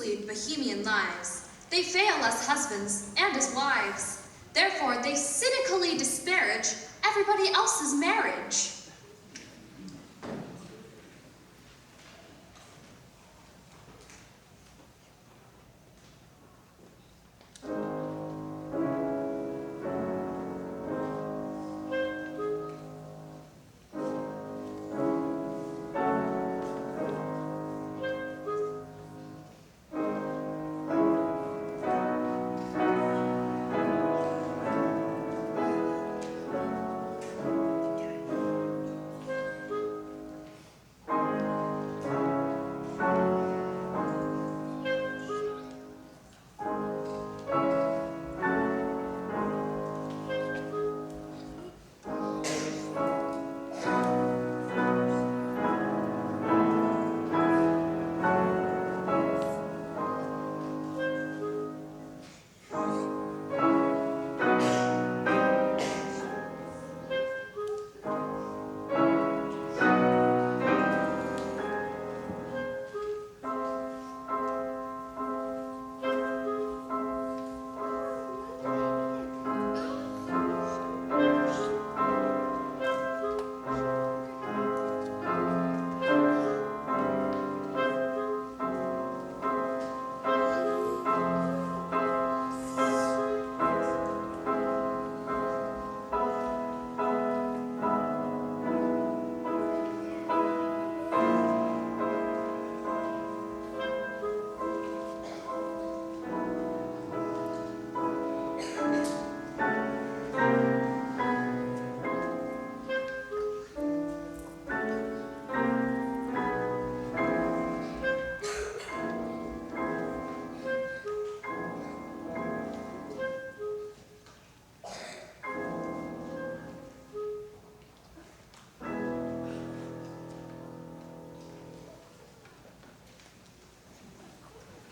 lead bohemian lives. They fail as husbands and as wives. Therefore, they cynically disparage everybody else's marriage.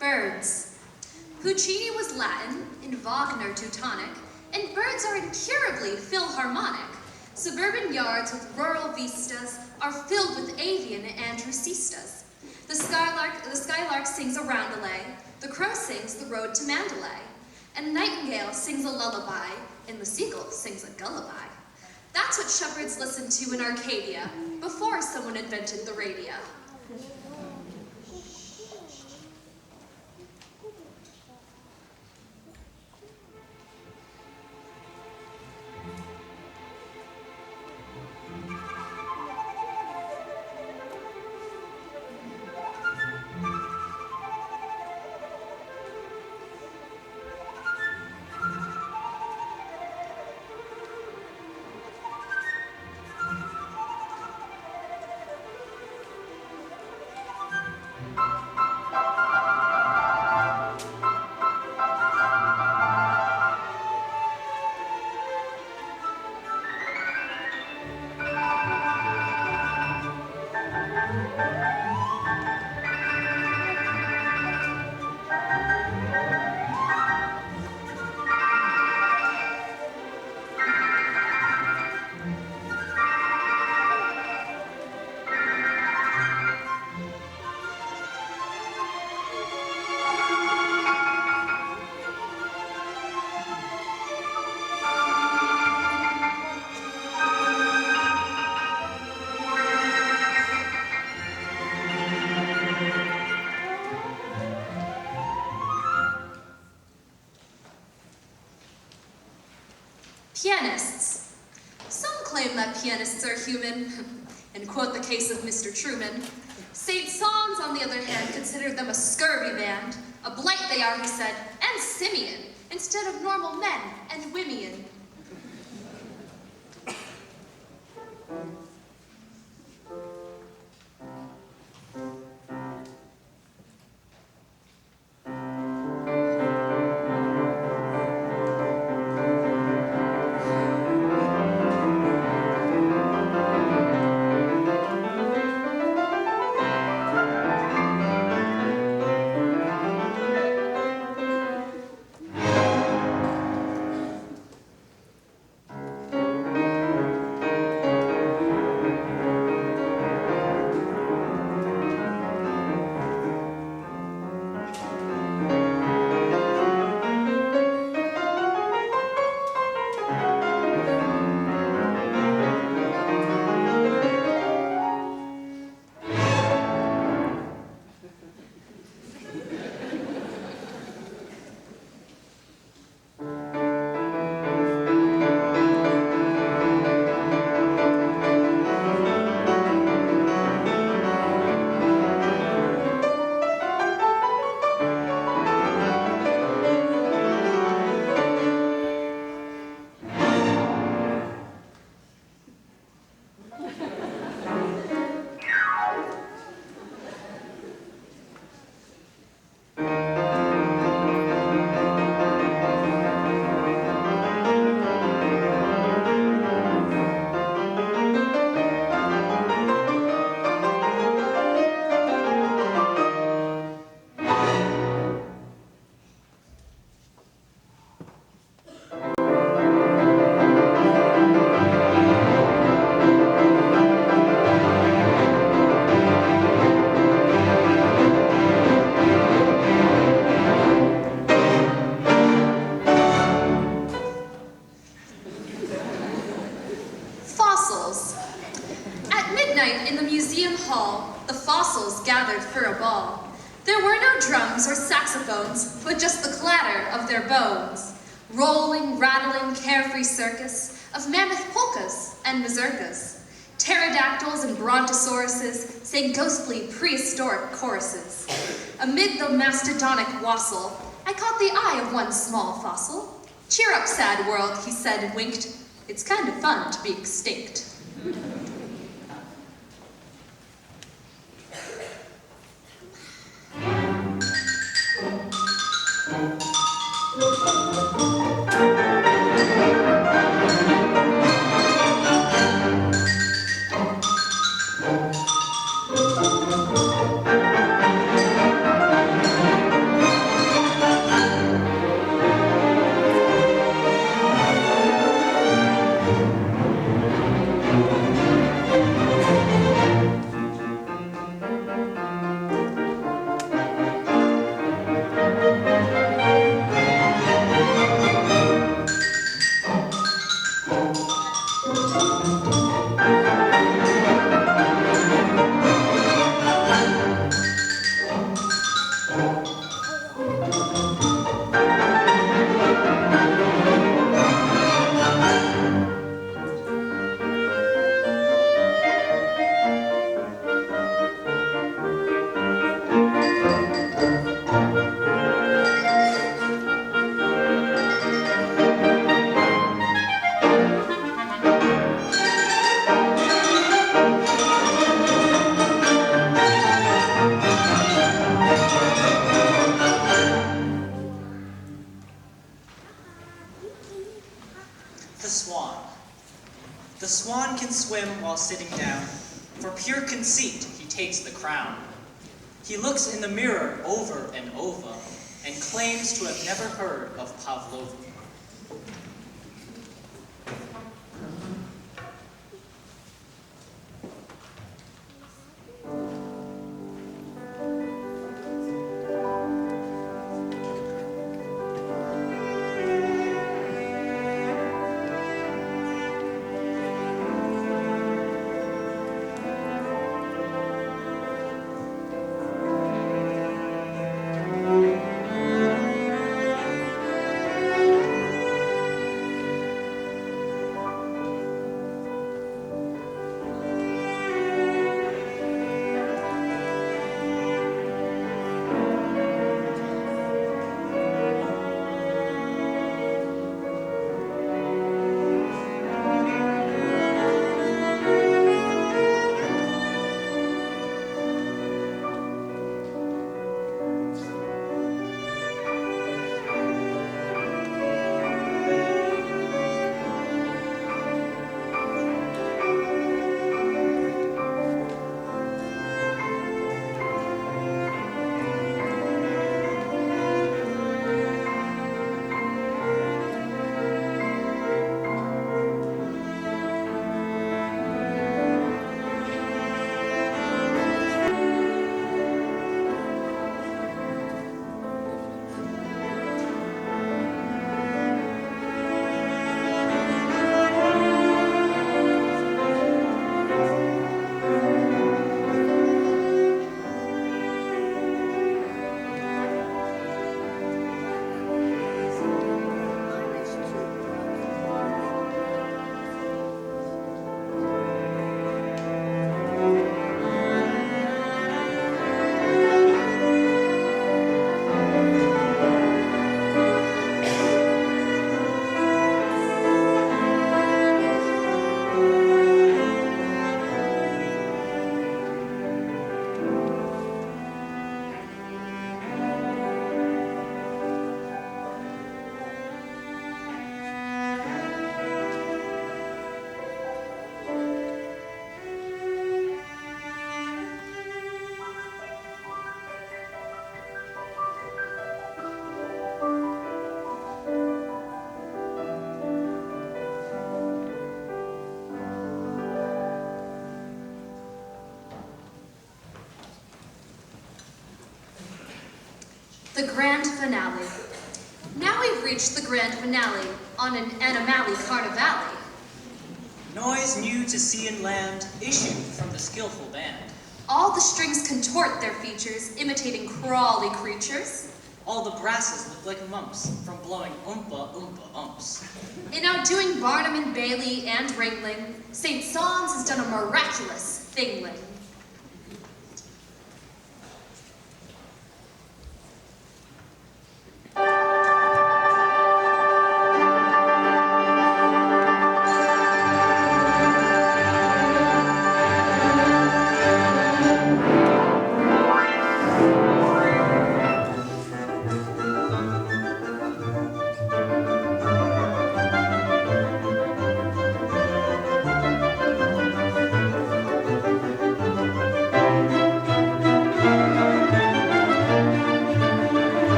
Birds. Puccini was Latin, and Wagner Teutonic, and birds are incurably Philharmonic. Suburban yards with rural vistas are filled with avian androcestas. The skylark sings a roundelay, the crow sings the road to Mandalay, and nightingale sings a lullaby, and the seagull sings a gulliby. That's what shepherds listened to in Arcadia before someone invented the radio. Pianists. Some claim that pianists are human, and quote the case of Mr. Truman. Saint Sans, on the other hand, considered them a scurvy band. A blight they are, he said, and simian, instead of normal men and women. museum hall, the fossils gathered for a ball. There were no drums or saxophones, but just the clatter of their bones. Rolling, rattling, carefree circus of mammoth polkas and mazurkas. Pterodactyls and brontosauruses sang ghostly prehistoric choruses. Amid the mastodonic wassail, I caught the eye of one small fossil. Cheer up, sad world, he said and winked. It's kind of fun to be extinct. The swan can swim while sitting down. For pure conceit, he takes the crown. He looks in the mirror over and over, and claims to have never heard of Pavlova. The grand finale. Now we've reached the grand finale on an Animali Carnivale. Noise new to sea and land issued from the skillful band. All the strings contort their features, imitating crawly creatures. All the brasses look like mumps from blowing oompa oompa umps. In outdoing Barnum and Bailey and Ringling, St. Saëns has done a miraculous thingling.